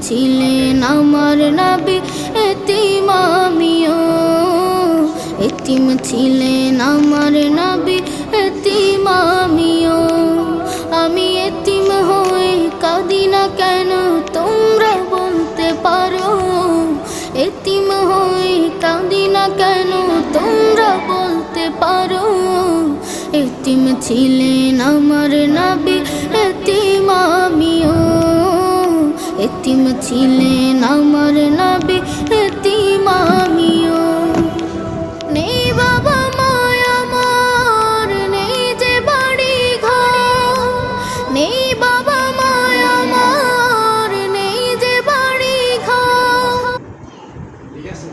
ছিলেন আমার নবী, এতিম আমিও। এতিম ছিলেন আমার নবী, এতিম আমিও। আমি এতিম হয়ে কাঁদি না কেন তোমরা বলতে পারো? এতিম হয়ে কাঁদি না কেন তোমরা বলতে পারো? এতিম ছিলেন আমার নবী, এতিম আমিও। এতিম ছিলেন আমার নবী, এতিম আমিও। নেই বাবা মায় আমার, নেই যে বাড়ি ঘর। নেই বাবা মায় আমার, নেই যে বাড়ি ঘর। ঠিক আছে,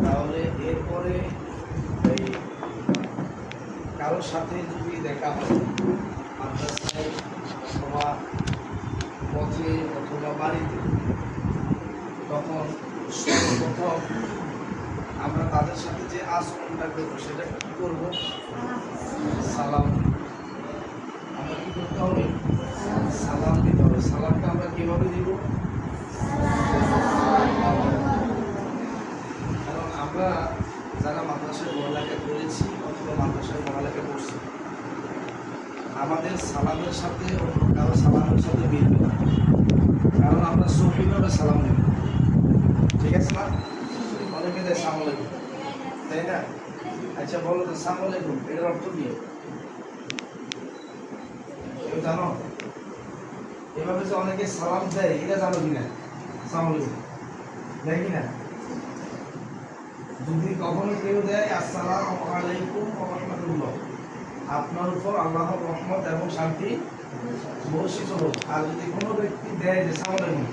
তাহলে এরপরে এই কারোর সাথে যদি দেখা হয় মাদ্রাসায় অথবা পথে অথবা বাড়িতে, তখন সর্বপ্রথম আমরা তাদের সাথে যে আচরণটা করবো সেটা কি করবো? সালাম। আমরা কি করতে হবে? সালাম দিতে হবে। সালামটা আমরা কিভাবে দিব? কারণ আমরা যারা মাদ্রাসায় পড়ালেখা করেছি অথবা মাদ্রাসায় পড়ালেখা করছি, আমাদের সালামের সাথে অন্য কারো সালামের সাথে মিলবে না। কারণ আমরা সহিভাবে সালাম দেব, ঠিক আছে না? অনেকে দেয় সালাম আলাইকুম, তাই না? আচ্ছা বলো তো, সালাম আলাইকুম এটার অর্থ কি? কেউ জানো? এভাবে যে অনেকে সালাম দেয় এটা জানো কিনা? সালাম আলাইকুম দেয় কিনা? যদি কখনো কেউ দেয় আসসালামু আলাইকুম ওয়া রাহমাতুল্লাহ, আপনার উপর আল্লাহর রহমত এবং শান্তি বর্ষিত হোক। আর যদি কোনো ব্যক্তি দেয় যে সালাম আলাইকুম,